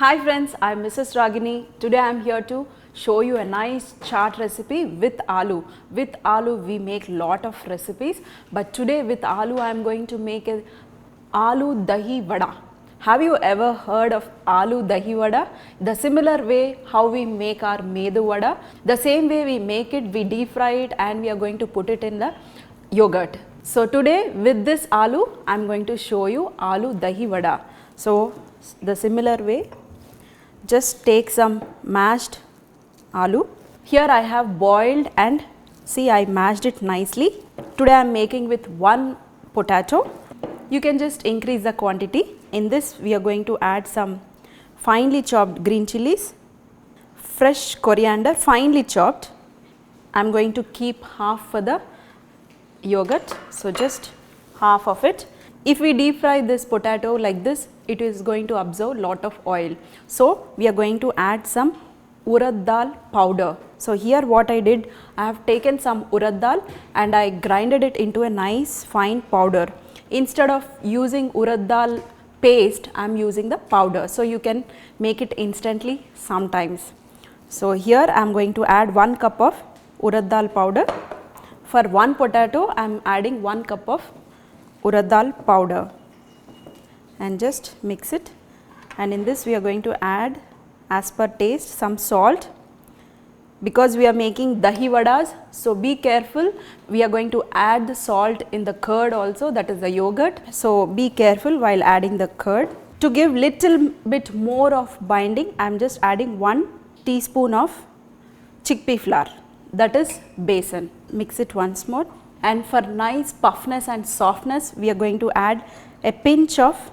Hi friends, I'm Mrs. Ragini. Today I'm here to show you a nice chaat recipe with aloo. With aloo we make lot of recipes, but today with aloo I'm going to make a aloo dahi vada. Have you ever heard of aloo dahi vada? The similar way how we make our medu vada, the same way we make it, we deep fry it and we are going to put it in the yogurt. So today with this aloo I'm going to show you aloo dahi vada. So the similar way, just take some mashed aloo. Here I have boiled and see I mashed it nicely. Today I am making with one potato. You can just increase the quantity. In this we are going to add some finely chopped green chilies, fresh coriander finely chopped. I am going to keep half for the yogurt, so just half of it. If we deep fry this potato like this, it is going to absorb lot of oil. So we are going to add some urad dal powder. So here what I did, I have taken some urad dal and I grinded it into a nice fine powder. Instead of using urad dal paste, I am using the powder. So you can make it instantly sometimes. So here I am going to add 1 cup of urad dal powder. For one potato, I am adding 1 cup of urad dal powder and just mix it, and in this we are going to add as per taste some salt, because we are making dahi vadas, so be careful, we are going to add the salt in the curd also, that is the yogurt, so be careful while adding the curd. To give little bit more of binding, I am just adding 1 teaspoon of chickpea flour, that is besan. Mix it once more, and for nice puffness and softness we are going to add a pinch of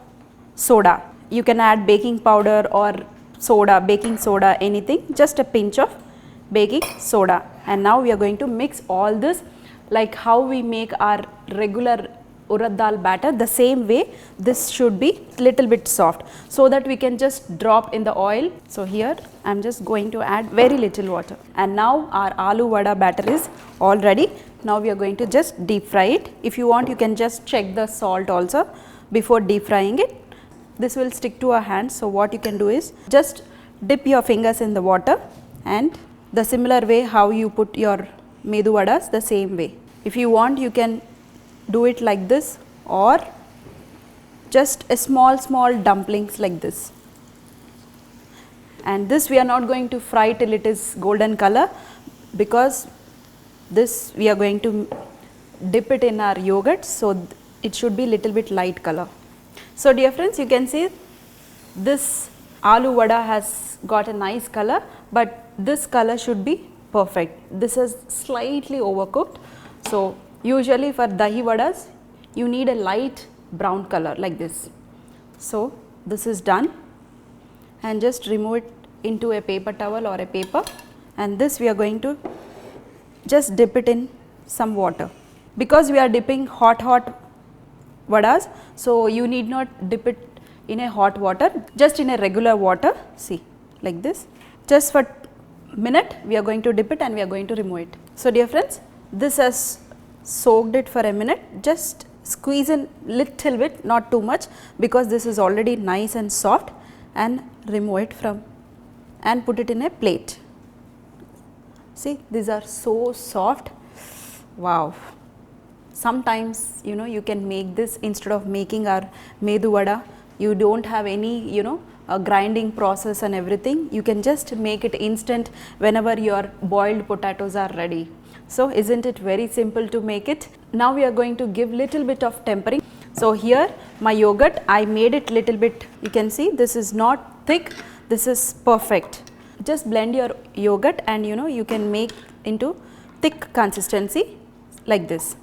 soda. You can add baking powder or soda, baking soda, anything, just a pinch of baking soda. And now we are going to mix all this like how we make our regular urad dal batter, the same way this should be little bit soft, so that we can just drop in the oil. So here I am just going to add very little water, and now our aloo vada batter is all ready. Now we are going to just deep fry it. If you want, you can just check the salt also before deep frying it. This will stick to our hands, so what you can do is just dip your fingers in the water, and the similar way how you put your medu vadas, the same way. If you want, you can do it like this, or just a small dumplings like this. And this we are not going to fry till it is golden color, because this we are going to dip it in our yogurt, so it should be little bit light color. So dear friends, you can see this aloo vada has got a nice color, but this color should be perfect. This is slightly overcooked. So usually for dahi vadas you need a light brown color like this. So this is done, and just remove it into a paper towel or a paper, and this we are going to just dip it in some water. Because we are dipping hot vadas, so you need not dip it in a hot water, just in a regular water, see like this. Just for minute we are going to dip it and we are going to remove it. So dear friends, this has soaked it for a minute. Just squeeze in little bit, not too much, because this is already nice and soft, and remove it from and put it in a plate. See, these are so soft, wow. Sometimes you can make this instead of making our medu vada, you don't have any grinding process and everything, you can just make it instant whenever your boiled potatoes are ready. So isn't it very simple to make it? Now we are going to give little bit of tempering. So here my yogurt, I made it little bit, you can see this is not thick, this is perfect. Just blend your yogurt and you can make into thick consistency like this.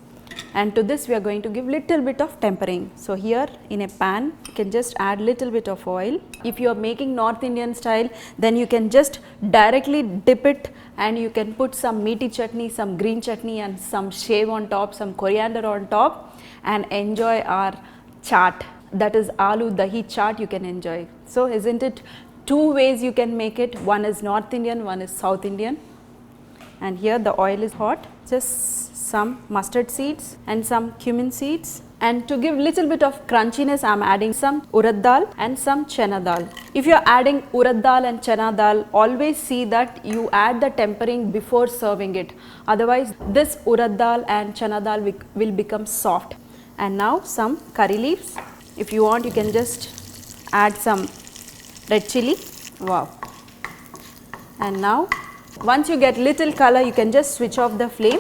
And to this we are going to give little bit of tempering. So here in a pan you can just add little bit of oil. If you are making North Indian style, then you can just directly dip it, and you can put some meaty chutney, some green chutney and some shave on top, some coriander on top, and enjoy our chaat, that is aloo dahi chaat you can enjoy. So isn't it two ways you can make it, one is North Indian, one is South Indian. And here the oil is hot, just some mustard seeds and some cumin seeds And to give little bit of crunchiness, I am adding some urad dal and some chana dal. If you are adding urad dal and chana dal, always see that you add the tempering before serving it. Otherwise, this urad dal and chana dal will become soft. And now some curry leaves. If you want, you can just add some red chili. Wow. And now, once you get little color, you can just switch off the flame,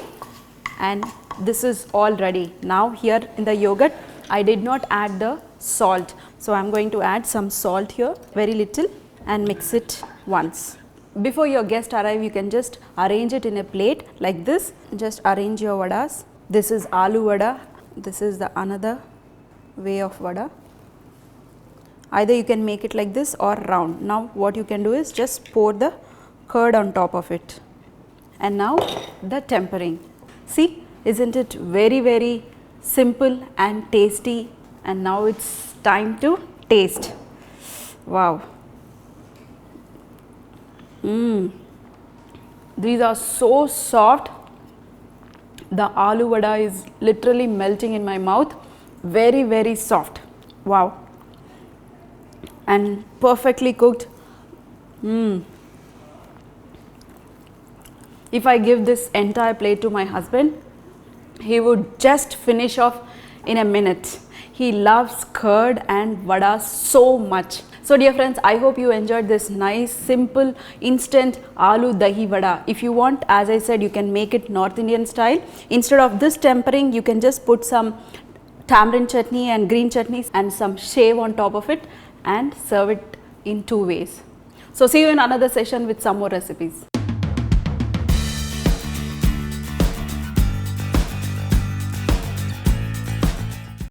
and this is all ready. Now here in the yogurt, I did not add the salt. So I am going to add some salt here, very little, and mix it once. Before your guest arrive, you can just arrange it in a plate like this. Just arrange your vadas. This is aloo vada. This is the another way of vada. Either you can make it like this or round. Now what you can do is just pour the curd on top of it. And now the tempering. See, isn't it very, very simple and tasty? And now it's time to taste. Wow. These are so soft. The aloo vada is literally melting in my mouth. Very, very soft. Wow. And perfectly cooked. If I give this entire plate to my husband, he would just finish off in a minute. He loves curd and vada so much. So dear friends, I hope you enjoyed this nice, simple, instant aloo dahi vada. If you want, as I said, you can make it North Indian style. Instead of this tempering, you can just put some tamarind chutney and green chutneys and some shave on top of it and serve it in 2 ways. So see you in another session with some more recipes.